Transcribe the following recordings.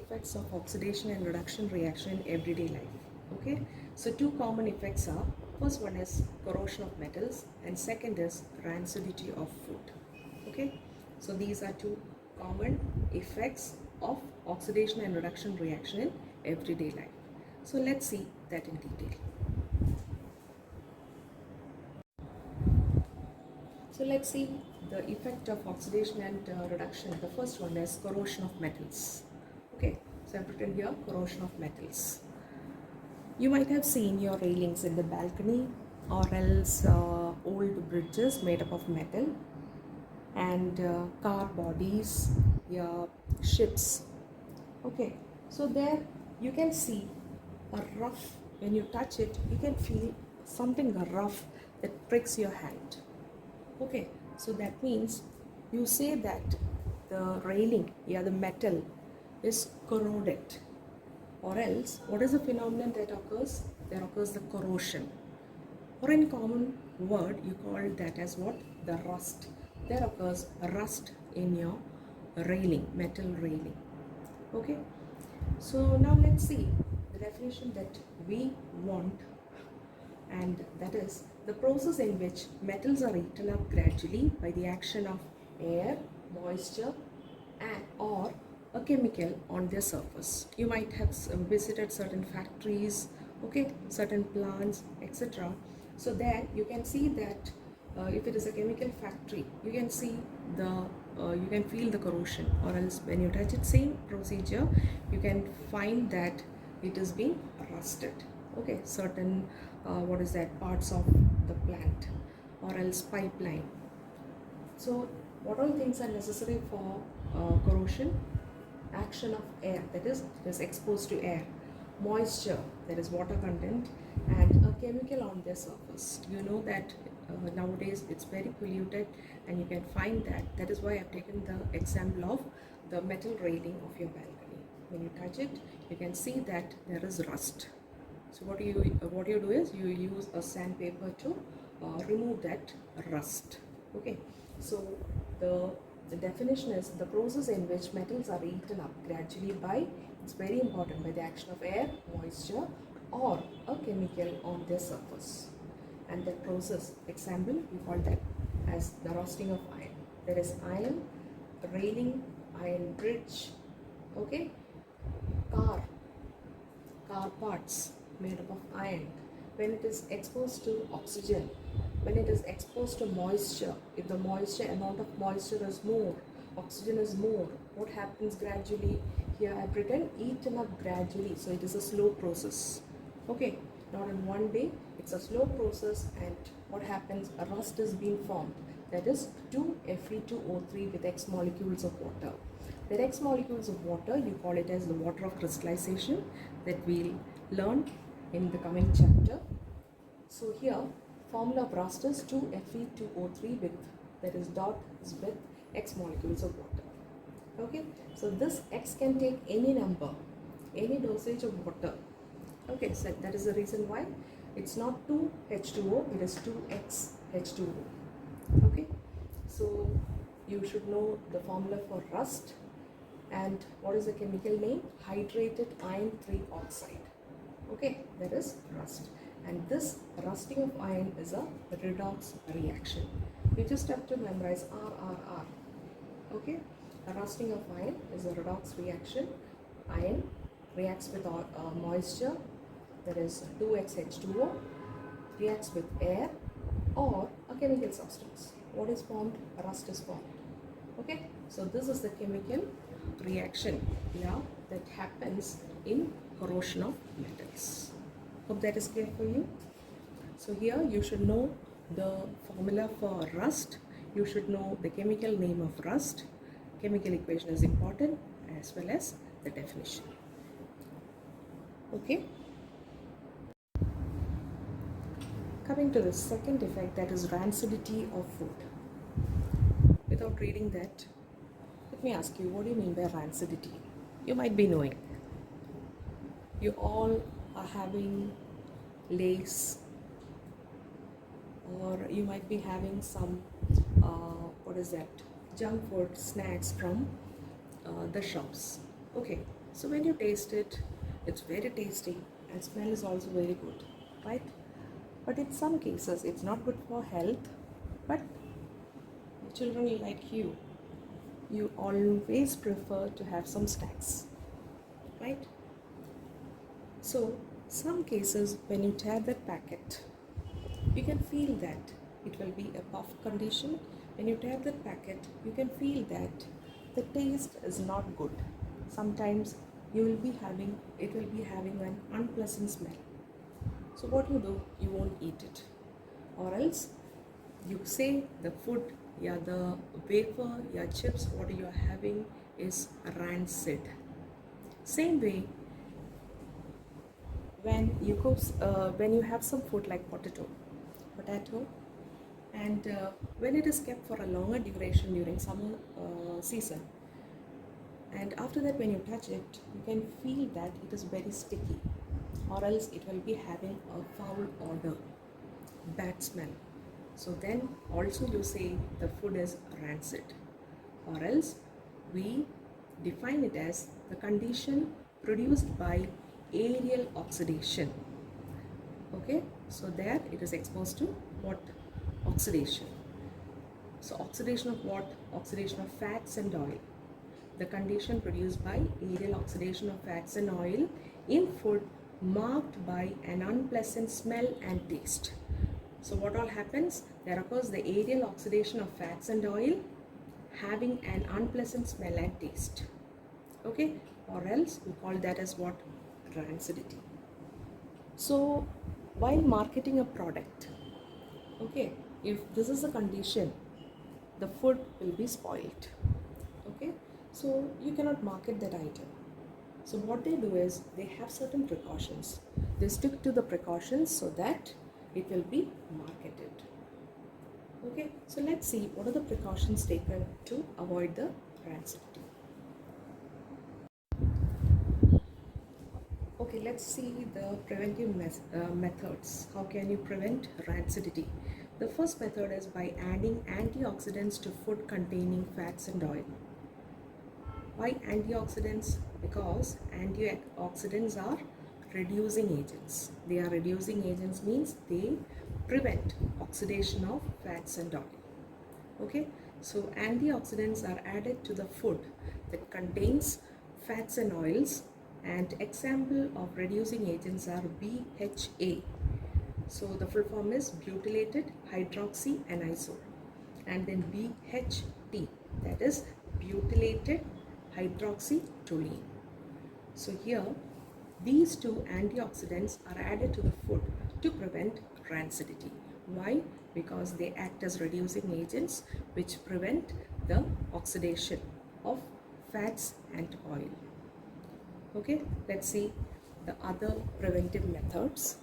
effects of oxidation and reduction reaction in everyday life. Okay, so two common effects are, first one is corrosion of metals and second is rancidity of food. Okay, so these are two common effects of oxidation and reduction reaction in everyday life. So let's see that in detail. So let's see the effect of oxidation and reduction. The first one is corrosion of metals. Okay, so I've written here corrosion of metals. You might have seen your railings in the balcony or else old bridges made up of metal and car bodies, yeah, ships. Okay, so there you can see a rough, when you touch it, you can feel something rough that pricks your hand. Okay, so that means you say that the railing, yeah, the metal is corroded, or else what is the phenomenon that occurs? There occurs the corrosion, or in common word you call that as what? The rust. There occurs a rust in your railing, metal railing. Okay, so now let's see the definition that we want, and that is the process in which metals are eaten up gradually by the action of air, moisture, and or a chemical on their surface. You might have visited certain factories, okay, certain plants, etc. So there you can see that if it is a chemical factory, you can see you can feel the corrosion, or else when you touch it, same procedure, you can find that it is being rusted. Okay, certain what is that, parts of the plant or else pipeline. So what all things are necessary for corrosion? Action of air, that is it is exposed to air, moisture, that is water content, and a chemical on their surface. You know that nowadays it's very polluted and you can find that. That is why I've taken the example of the metal railing of your balcony. When you touch it, you can see that there is rust. So what you do is you use a sandpaper to remove that rust. Okay, so the definition is the process in which metals are eaten up gradually by, it's very important, by the action of air, moisture, or a chemical on their surface. And that process, example, we call that as the rusting of iron. There is iron railing, iron bridge, okay, car parts made up of iron. When it is exposed to oxygen, when it is exposed to moisture, if the moisture, amount of moisture is more, oxygen is more, what happens gradually? Here I have written eaten up gradually, so it is a slow process. Okay, not in one day, it's a slow process, and what happens? A rust is being formed, that is 2Fe2O3 with X molecules of water. The X molecules of water, you call it as the water of crystallization, that we'll learn in the coming chapter. So here formula of rust is 2Fe2O3 with, that is dot is with X molecules of water. Okay, so this X can take any number, any dosage of water. Okay, so that is the reason why it's not 2H2O, it is 2XH2O. Okay, so you should know the formula for rust. And what is the chemical name? Hydrated iron 3 oxide. Okay, that is rust. And this rusting of iron is a redox reaction. You just have to memorize RRR. Okay, a rusting of iron is a redox reaction. Iron reacts with moisture, that is 2XH2O, reacts with air or a chemical substance. What is formed? Rust is formed. Okay, so this is the chemical reaction, yeah, that happens in corrosion of metals. Hope that is clear for you. So here you should know the formula for rust, you should know the chemical name of rust, chemical equation is important, as well as the definition. Okay, coming to the second effect, that is rancidity of food. Without reading that, let me ask you, what do you mean by rancidity? You might be knowing. You all are having Lays, or you might be having some, what is that, junk food snacks from the shops. Okay, So when you taste it, it's very tasty and smell is also very good, right? But in some cases, it's not good for health. But children like you always prefer to have some snacks, right? So some cases, when you tear that packet, you can feel that it will be a puff condition. When you tear that packet, you can feel that the taste is not good. Sometimes you will be having it will be having an unpleasant smell. So what you do, you won't eat it, or else you say the food, yeah, the wafer, yeah, chips, what you are having is rancid. Same way, when you have some food like potato, and when it is kept for a longer duration during summer season, and after that when you touch it, you can feel that it is very sticky, or else it will be having a foul odor, bad smell. So then also you say the food is rancid, or else we define it as the condition produced by aerial oxidation. Okay, so there it is exposed to what? Oxidation. So oxidation of what? Oxidation of fats and oil. The condition produced by aerial oxidation of fats and oil in food marked by an unpleasant smell and taste. So what all happens? There occurs the aerial oxidation of fats and oil having an unpleasant smell and taste. Okay, or else we call that as what? Rancidity. So while marketing a product, okay, if this is a condition, the food will be spoiled. Okay, so you cannot market that item. So what they do is they have certain precautions. They stick to the precautions so that it will be marketed. Okay, so let's see what are the precautions taken to avoid the rancidity. Okay, let's see the preventive methods. How can you prevent rancidity? The first method is by adding antioxidants to food containing fats and oil. Why antioxidants? Because antioxidants are reducing agents. They are reducing agents means they prevent oxidation of fats and oil. Okay, so antioxidants are added to the food that contains fats and oils, and example of reducing agents are BHA. So the full form is butylated hydroxy anisole, and then BHT, that is butylated hydroxytoluene. So here these two antioxidants are added to the food to prevent rancidity. Why? Because they act as reducing agents which prevent the oxidation of fats and oil. Okay, let's see the other preventive methods.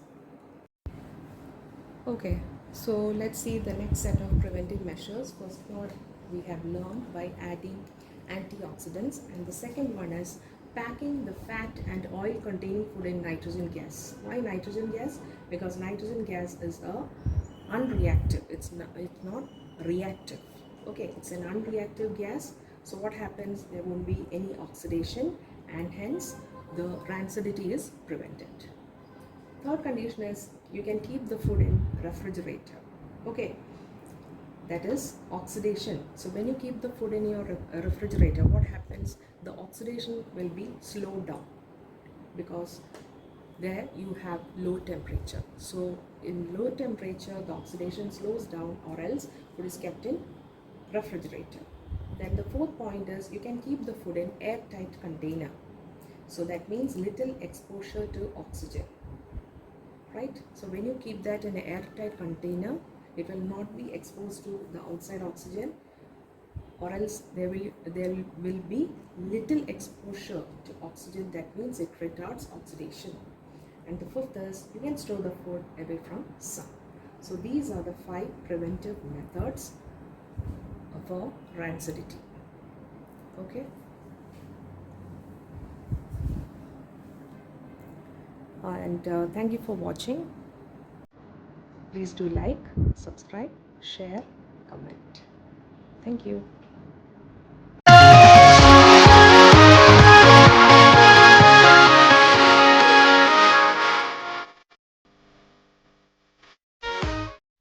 Okay, so let's see the next set of preventive measures. First one we have learned by adding antioxidants, and the second one is packing the fat and oil containing food in nitrogen gas. Why nitrogen gas? Because nitrogen gas is a unreactive. It's not reactive. Okay, it's an unreactive gas. So what happens? There won't be any oxidation, and hence the rancidity is prevented. Third condition is you can keep the food in refrigerator. Okay, that is oxidation. So when you keep the food in your refrigerator, what happens? The oxidation will be slowed down because there you have low temperature. So in low temperature the oxidation slows down, or else food is kept in refrigerator. Then the fourth point is you can keep the food in airtight container. So that means little exposure to oxygen, right? So when you keep that in an airtight container, it will not be exposed to the outside oxygen, or else there will be little exposure to oxygen. That means it retards oxidation. And the fifth is you can store the food away from sun. So these are the 5 preventive methods for rancidity. Okay. And thank you for watching. Please do like, subscribe, share, comment. Thank you.